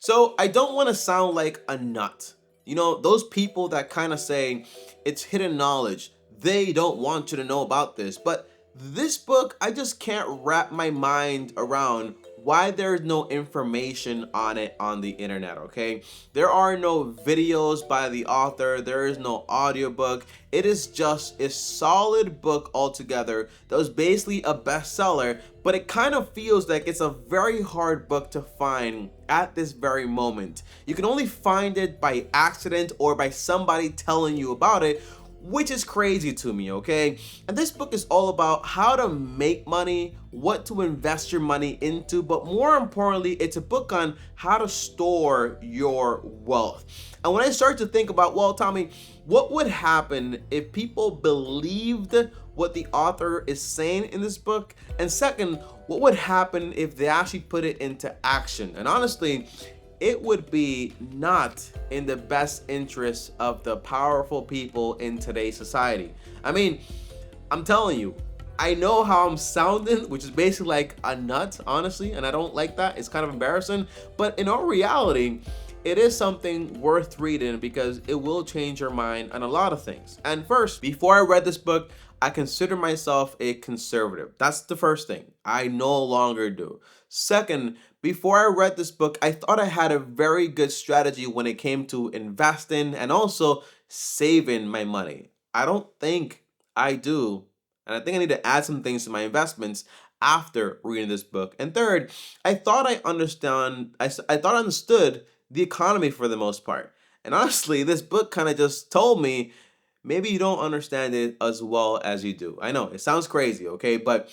So I don't want to sound like a nut. You know, those people that kind of say it's hidden knowledge, they don't want you to know about this. But this book, I just can't wrap my mind around why there's no information on it on the internet, okay? There are no videos by the author, there is no audiobook. It is just a solid book altogether that was basically a bestseller, but it kind of feels like it's a very hard book to find at this very moment. You can only find it by accident or by somebody telling you about it, which is crazy to me, okay? And this book is all about how to make money, what to invest your money into, but more importantly, it's a book on how to store your wealth. And when I start to think about, well, Tommy, what would happen if people believed what the author is saying in this book? And second, what would happen if they actually put it into action? And honestly, it would be not in the best interest of the powerful people in today's society. I mean, I'm telling you, I know how I'm sounding, which is basically like a nut, honestly, and I don't like that. It's kind of embarrassing, but in all reality, it is something worth reading because it will change your mind on a lot of things. And first, before I read this book, I consider myself a conservative. That's the first thing. I no longer do. Second, before I read this book, I thought I had a very good strategy when it came to investing and also saving my money. I don't think I do. And I think I need to add some things to my investments after reading this book. And third, I thought I thought I understood the economy for the most part. And honestly, this book kind of just told me maybe you don't understand it as well as you do. I know it sounds crazy, okay? But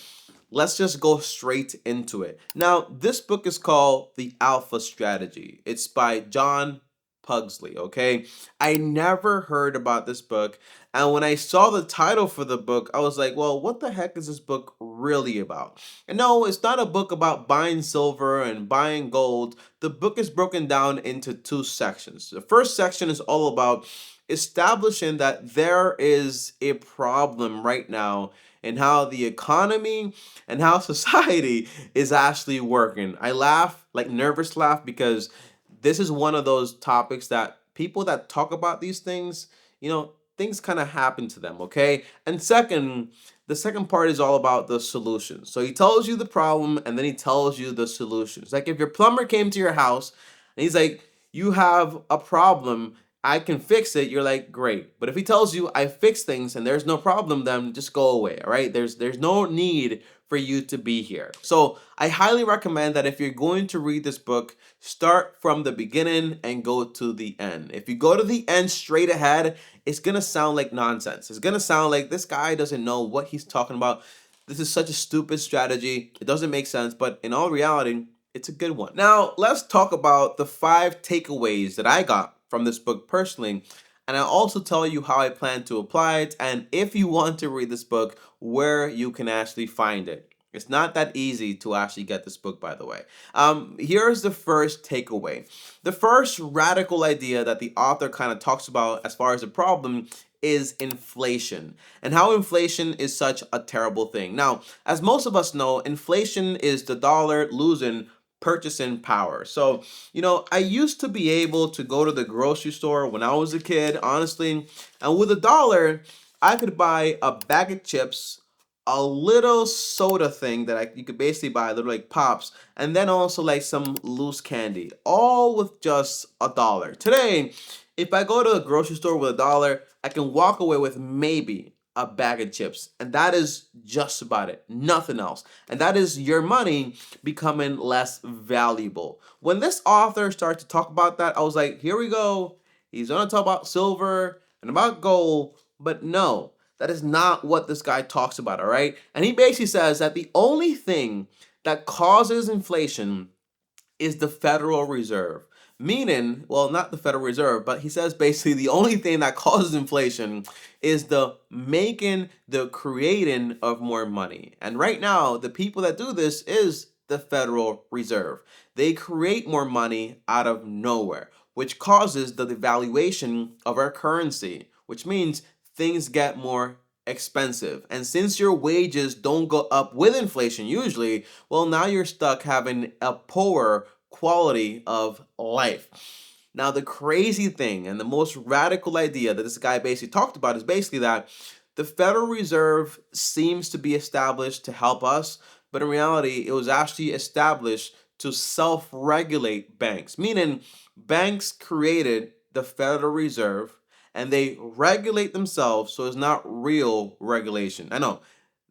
let's just go straight into it. Now, this book is called The Alpha Strategy. It's by John Pugsley, okay? I never heard about this book. And when I saw the title for the book, I was like, well, what the heck is this book really about? And no, it's not a book about buying silver and buying gold. The book is broken down into two sections. The first section is all about establishing that there is a problem right now in how the economy and how society is actually working. I laugh, like nervous laugh, because this is one of those topics that people that talk about these things, things kind of happen to them, okay? And second, the second part is all about the solution. So he tells you the problem and then he tells you the solutions. Like if your plumber came to your house and he's like, you have a problem, I can fix it, you're like, great. But if he tells you I fix things and there's no problem, then just go away, all right? There's no need for you to be here. So I highly recommend that if you're going to read this book, start from the beginning and go to the end. If you go to the end straight ahead, it's gonna sound like nonsense. It's gonna sound like this guy doesn't know what he's talking about. This is such a stupid strategy. It doesn't make sense, but in all reality, it's a good one. Now, let's talk about the 5 takeaways that I got from this book personally. And I'll also tell you how I plan to apply it. And if you want to read this book, where you can actually find it. It's not that easy to actually get this book, by the way. Here's the first takeaway. The first radical idea that the author kind of talks about as far as the problem is inflation and how inflation is such a terrible thing. Now, as most of us know, inflation is the dollar losing purchasing power. So, I used to be able to go to the grocery store when I was a kid, honestly, and with $1, I could buy a bag of chips, a little soda thing that you could basically buy, little like pops, and then also like some loose candy, all with just $1. Today, if I go to a grocery store with $1, I can walk away with maybe a bag of chips, and that is just about it, nothing else. And that is your money becoming less valuable. When this author started to talk about that, I was like, here we go. He's gonna talk about silver and about gold, but no, that is not what this guy talks about, all right? And he basically says that the only thing that causes inflation is the Federal Reserve. Meaning, well, not the Federal Reserve, but he says basically the only thing that causes inflation is the creating of more money. And right now, the people that do this is the Federal Reserve. They create more money out of nowhere, which causes the devaluation of our currency, which means things get more expensive. And since your wages don't go up with inflation usually, well, now you're stuck having a poorer quality of life. Now, the crazy thing and the most radical idea that this guy basically talked about is basically that the Federal Reserve seems to be established to help us, but in reality, it was actually established to self-regulate banks, meaning banks created the Federal Reserve and they regulate themselves, so it's not real regulation. I know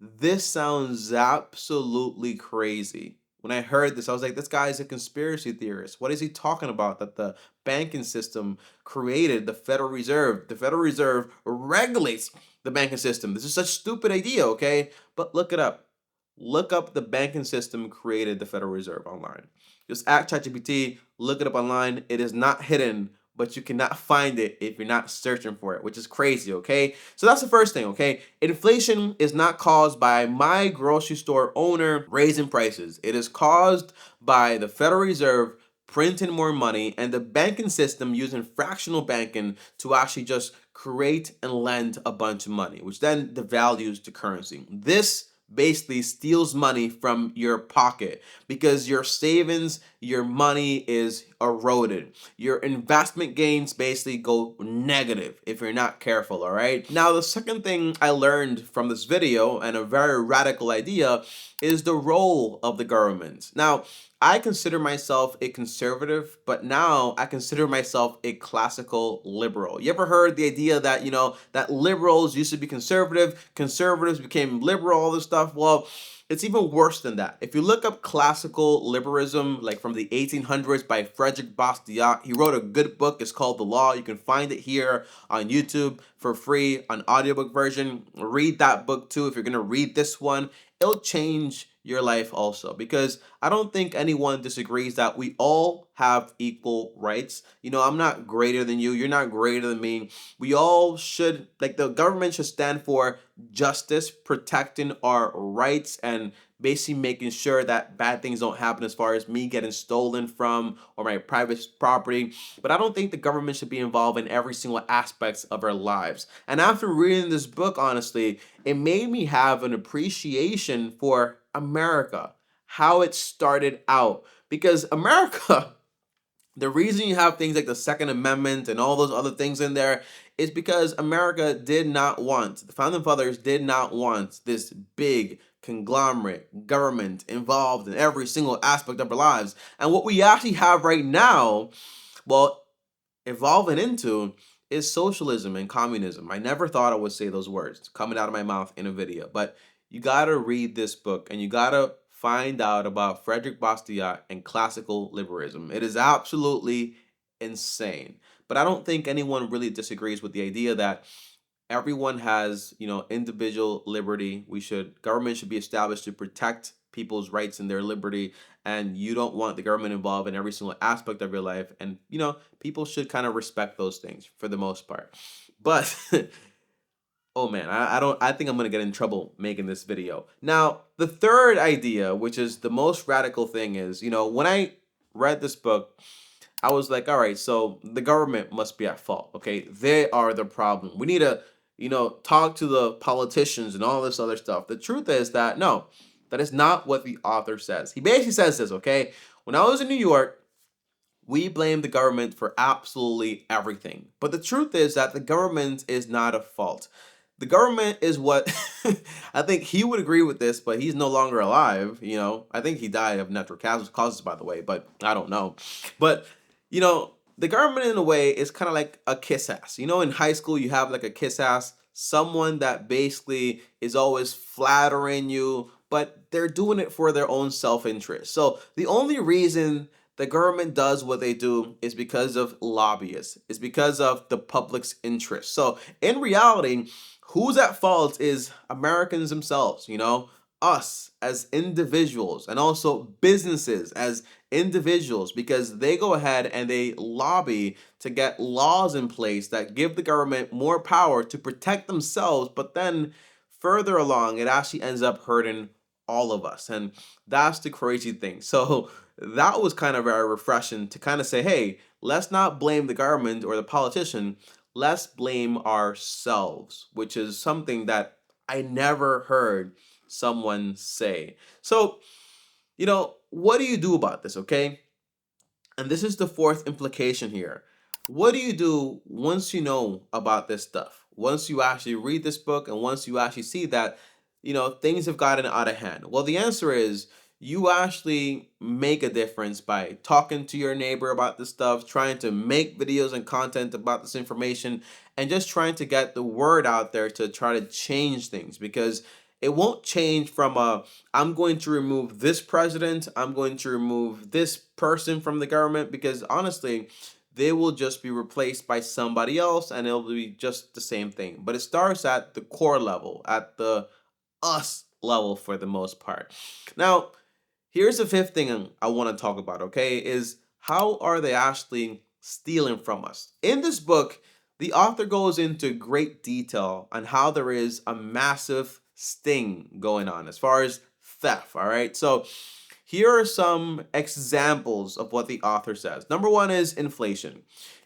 this sounds absolutely crazy. When I heard this, I was like, this guy is a conspiracy theorist. What is he talking about? That the banking system created the Federal Reserve. The Federal Reserve regulates the banking system. This is such a stupid idea, okay? But look it up. Look up the banking system created the Federal Reserve online. Just ask ChatGPT, look it up online. It is not hidden, but you cannot find it if you're not searching for it, which is crazy, okay? So that's the first thing, okay? Inflation is not caused by my grocery store owner raising prices. It is caused by the Federal Reserve printing more money and the banking system using fractional banking to actually just create and lend a bunch of money, which then devalues the currency. This basically steals money from your pocket because your savings, your money is eroded. Your investment gains basically go negative if you're not careful, all right? Now, the second thing I learned from this video, and a very radical idea, is the role of the government. Now, I consider myself a conservative, but now I consider myself a classical liberal. You ever heard the idea that, that liberals used to be conservative, conservatives became liberal, all this stuff? Well, it's even worse than that. If you look up classical liberalism, like from the 1800s by Frederick Bastiat, he wrote a good book. It's called The Law. You can find it here on YouTube for free, on audiobook version. Read that book too. If you're going to read this one, it'll change your life also, because I don't think anyone disagrees that we all have equal rights. I'm not greater than you. You're not greater than me. We all should, like, the government should stand for justice, protecting our rights, and basically making sure that bad things don't happen as far as me getting stolen from or my private property. But I don't think the government should be involved in every single aspect of our lives. And after reading this book, honestly, it made me have an appreciation for America, how it started out. Because America, the reason you have things like the Second Amendment and all those other things in there is because America did not want, the Founding Fathers did not want this big conglomerate government involved in every single aspect of our lives. And what we actually have right now, well, evolving into, is socialism and communism. I never thought I would say those words coming out of my mouth in a video, but you gotta read this book and you gotta find out about Frederick Bastiat and classical liberalism. It is absolutely insane. But I don't think anyone really disagrees with the idea that everyone has, individual liberty. Government should be established to protect people's rights and their liberty, and you don't want the government involved in every single aspect of your life. And, people should kind of respect those things for the most part. But oh man, I think I'm gonna get in trouble making this video. Now, the third idea, which is the most radical thing, is, when I read this book, I was like, all right, so the government must be at fault, okay? They are the problem. We need to, talk to the politicians and all this other stuff. The truth is that, no, that is not what the author says. He basically says this, okay? When I was in New York, we blame the government for absolutely everything. But the truth is that the government is not at fault. The government is what, I think he would agree with this, but he's no longer alive, I think he died of natural causes, by the way, but I don't know. But, the government in a way is kind of like a kiss ass. In high school you have like a kiss ass, someone that basically is always flattering you, but they're doing it for their own self-interest. So the only reason the government does what they do is because of lobbyists. It's because of the public's interest. So in reality, who's at fault is Americans themselves, us as individuals, and also businesses as individuals, because they go ahead and they lobby to get laws in place that give the government more power to protect themselves, but then further along, it actually ends up hurting all of us. And that's the crazy thing. So that was kind of very refreshing to kind of say, hey, let's not blame the government or the politician. Let's blame ourselves, which is something that I never heard someone say. So, what do you do about this, okay? And this is the fourth implication here. What do you do once you know about this stuff? Once you actually read this book and once you actually see that, things have gotten out of hand. Well, the answer is you actually make a difference by talking to your neighbor about this stuff, trying to make videos and content about this information, and just trying to get the word out there to try to change things, because it won't change from a I'm going to remove this president, I'm going to remove this person from the government, because honestly, they will just be replaced by somebody else and it'll be just the same thing. But it starts at the core level, at the us level for the most part. Now, here's the fifth thing I want to talk about, okay, is how are they actually stealing from us? In this book, the author goes into great detail on how there is a massive sting going on as far as theft, all right? So here are some examples of what the author says. Number one is inflation.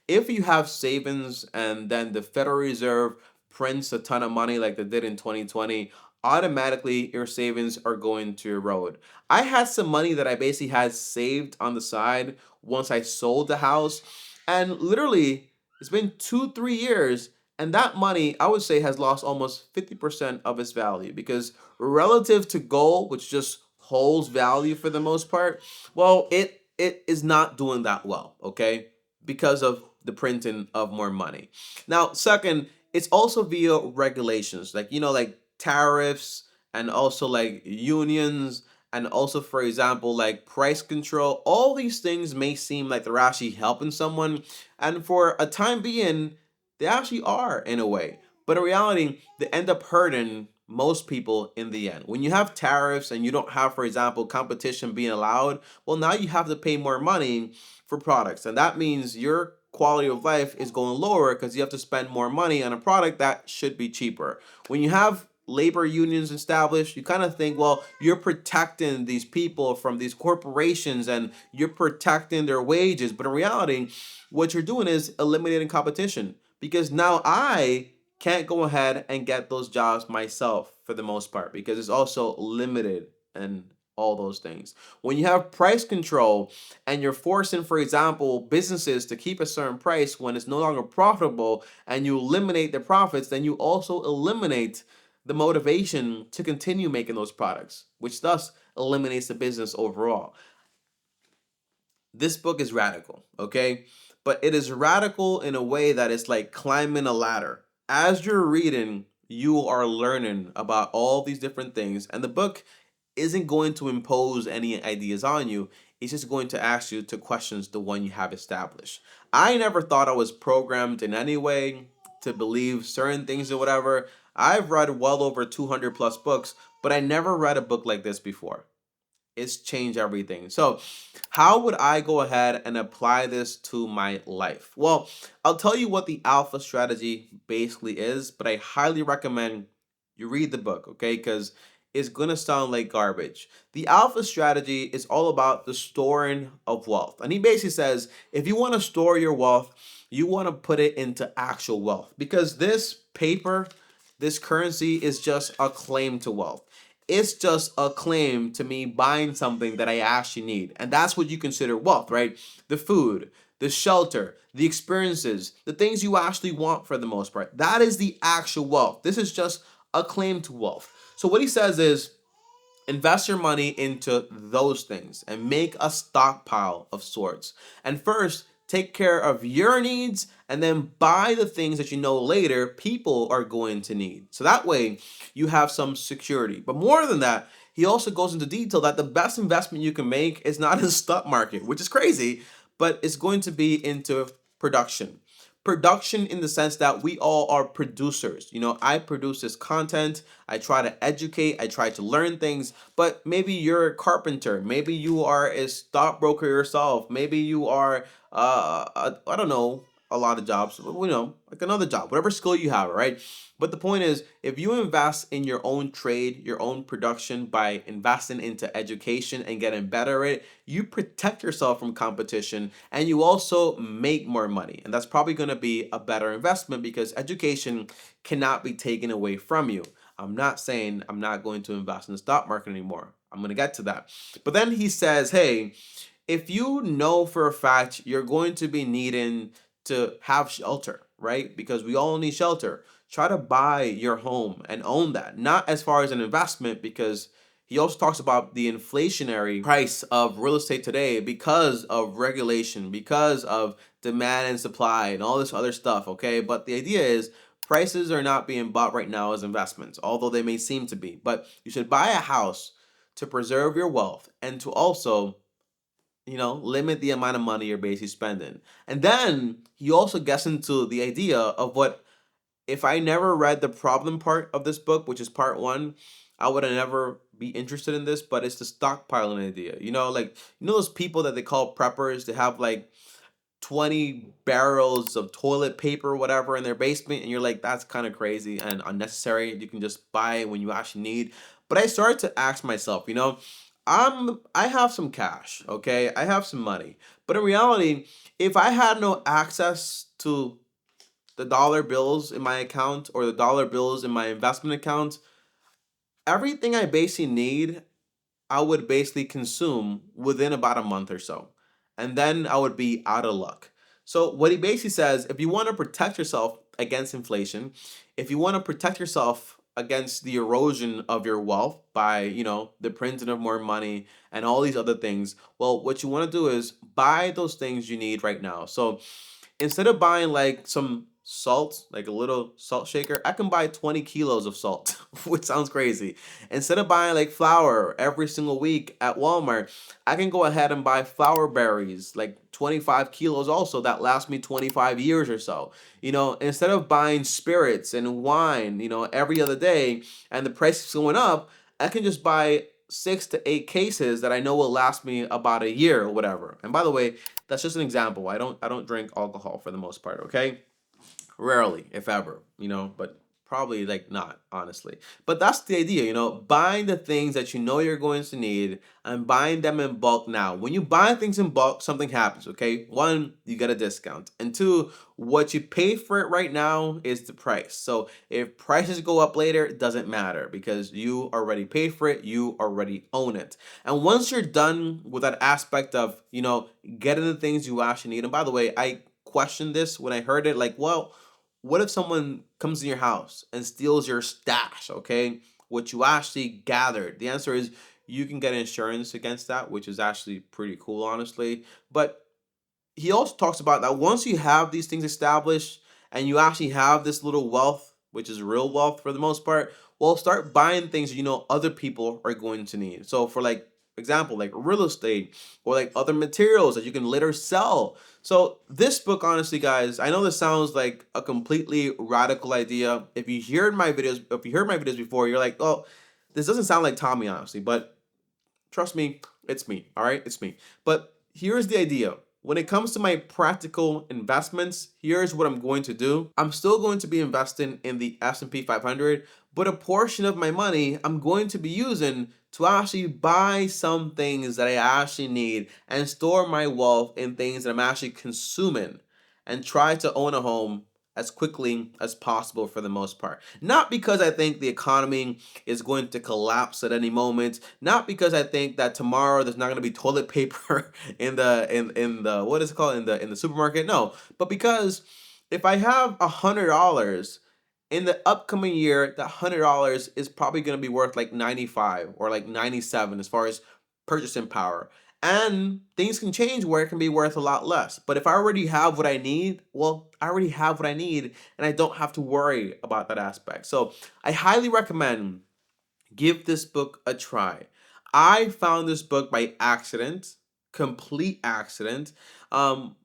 If you have savings and then the Federal Reserve prints a ton of money like they did in 2020, automatically your savings are going to erode. I had some money that I basically had saved on the side once I sold the house, and literally it's been 2, 3 years, and that money I would say has lost almost 50% of its value, because relative to gold, which just holds value for the most part, well, it is not doing that well, okay, because of the printing of more money. Now, second, it's also via regulations, like like tariffs, and also like unions, and also, for example, like price control. All these things may seem like they're actually helping someone, and for a time being, they actually are in a way. But in reality, they end up hurting most people in the end. When you have tariffs and you don't have, for example, competition being allowed, well, now you have to pay more money for products. And that means your quality of life is going lower because you have to spend more money on a product that should be cheaper. When you have labor unions established, you kind of think, well, you're protecting these people from these corporations and you're protecting their wages. But in reality, what you're doing is eliminating competition, because now I can't go ahead and get those jobs myself for the most part, because it's also limited and all those things. When you have price control and you're forcing, for example, businesses to keep a certain price when it's no longer profitable, and you eliminate the profits, then you also eliminate the motivation to continue making those products, which thus eliminates the business overall. This book is radical, okay? But it is radical in a way that it's like climbing a ladder. As you're reading, you are learning about all these different things, and the book isn't going to impose any ideas on you. It's just going to ask you to question the one you have established. I never thought I was programmed in any way to believe certain things or whatever. I've read well over 200 plus books, but I never read a book like this before. It's changed everything. So, how would I go ahead and apply this to my life? Well, I'll tell you what the alpha strategy basically is, but I highly recommend you read the book, okay? Because it's gonna sound like garbage. The alpha strategy is all about the storing of wealth. And he basically says if you want to store your wealth, you want to put it into actual wealth, because this paper, this currency is just a claim to wealth. It's just a claim to me buying something that I actually need. And that's what you consider wealth, right? The food, the shelter, the experiences, the things you actually want for the most part. That is the actual wealth. This is just a claim to wealth. So what he says is invest your money into those things and make a stockpile of sorts. And first, take care of your needs and then buy the things that you know later people are going to need. So that way you have some security. But more than that, he also goes into detail that the best investment you can make is not in the stock market, which is crazy, but it's going to be into production. Production in the sense that we all are producers. I produce this content, I try to educate, I try to learn things, but maybe you're a carpenter, maybe you are a stockbroker yourself, maybe you are, I don't know, a lot of jobs, like another job, whatever skill you have, right? But the point is, if you invest in your own trade, your own production by investing into education and getting better at it, you protect yourself from competition and you also make more money. And that's probably going to be a better investment because education cannot be taken away from you. I'm not saying I'm not going to invest in the stock market anymore. I'm going to get to that. But then he says, hey, if you know for a fact you're going to be needing to have shelter, right? Because we all need shelter. Try to buy your home and own that. Not as far as an investment, because he also talks about the inflationary price of real estate today because of regulation, because of demand and supply and all this other stuff, okay? But the idea is prices are not being bought right now as investments, although they may seem to be. But you should buy a house to preserve your wealth and to also, limit the amount of money you're basically spending. And then he also gets into the idea of what, if I never read the problem part of this book, which is part one, I would have never be interested in this, but it's the stockpiling idea. Those people that they call preppers, they have like 20 barrels of toilet paper or whatever in their basement, and you're like, that's kind of crazy and unnecessary. You can just buy it when you actually need. But I started to ask myself, I have some cash, okay? I have some money. But in reality, if I had no access to the dollar bills in my account or the dollar bills in my investment account, everything I basically need, I would basically consume within about a month or so. And then I would be out of luck. So what he basically says, if you want to protect yourself against inflation, if you want to protect yourself against the erosion of your wealth by, the printing of more money and all these other things, well, what you want to do is buy those things you need right now. So instead of buying like some salt, like a little salt shaker, I can buy 20 kilos of salt, which sounds crazy. Instead of buying like flour every single week at Walmart, I can go ahead and buy flour berries, like 25 kilos also, that last me 25 years or so. Instead of buying spirits and wine, every other day and the price is going up, I can just buy 6 to 8 cases that I know will last me about a year or whatever. And by the way, that's just an example. I don't drink alcohol for the most part, okay? Rarely, if ever, but probably like not, honestly. But that's the idea, buying the things that you know you're going to need and buying them in bulk now. When you buy things in bulk, something happens, okay? One, you get a discount. And two, what you pay for it right now is the price. So if prices go up later, it doesn't matter because you already paid for it, you already own it. And once you're done with that aspect of, getting the things you actually need, and by the way, I questioned this when I heard it, like, well, what if someone comes in your house and steals your stash, okay? What you actually gathered? The answer is you can get insurance against that, which is actually pretty cool, honestly. But he also talks about that once you have these things established and you actually have this little wealth, which is real wealth for the most part, well, start buying things other people are going to need. So for like example, like real estate or like other materials that you can later sell. So this book, honestly, guys, I know this sounds like a completely radical idea. If you heard my videos before, you're like, oh, this doesn't sound like Tommy, honestly, but trust me, it's me, all right? It's me. But here's the idea. When it comes to my practical investments, here's what I'm going to do. I'm still going to be investing in the S&P 500, but a portion of my money I'm going to be using to actually buy some things that I actually need and store my wealth in things that I'm actually consuming and try to own a home as quickly as possible for the most part. Not because I think the economy is going to collapse at any moment, not because I think that tomorrow there's not going to be toilet paper in the what is it called, in the supermarket. No, but because if I have $100 in the upcoming year, that $100 is probably going to be worth like 95 or like 97 as far as purchasing power. And things can change where it can be worth a lot less. But if I already have what I need, well, I already have what I need and I don't have to worry about that aspect. So I highly recommend give this book a try. I found this book by accident, complete accident.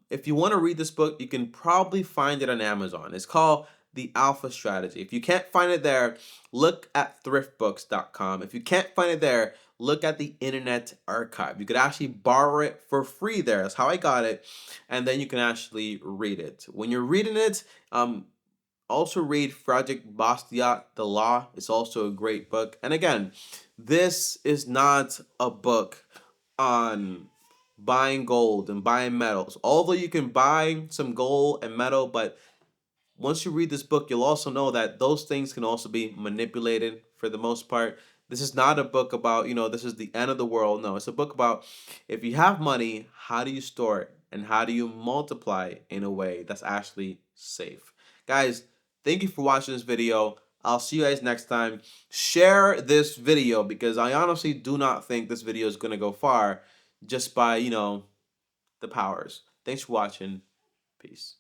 If you want to read this book, you can probably find it on Amazon. It's called The Alpha Strategy. If you can't find it there, look at thriftbooks.com. If you can't find it there, look at the Internet Archive. You could actually borrow it for free there. That's how I got it. And then you can actually read it. When you're reading it, also read Frederick Bastiat, The Law. It's also a great book. And again, this is not a book on buying gold and buying metals. Although you can buy some gold and metal, but once you read this book, you'll also know that those things can also be manipulated for the most part. This is not a book about, this is the end of the world. No, it's a book about if you have money, how do you store it and how do you multiply in a way that's actually safe. Guys, thank you for watching this video. I'll see you guys next time. Share this video because I honestly do not think this video is going to go far just by, the powers. Thanks for watching. Peace.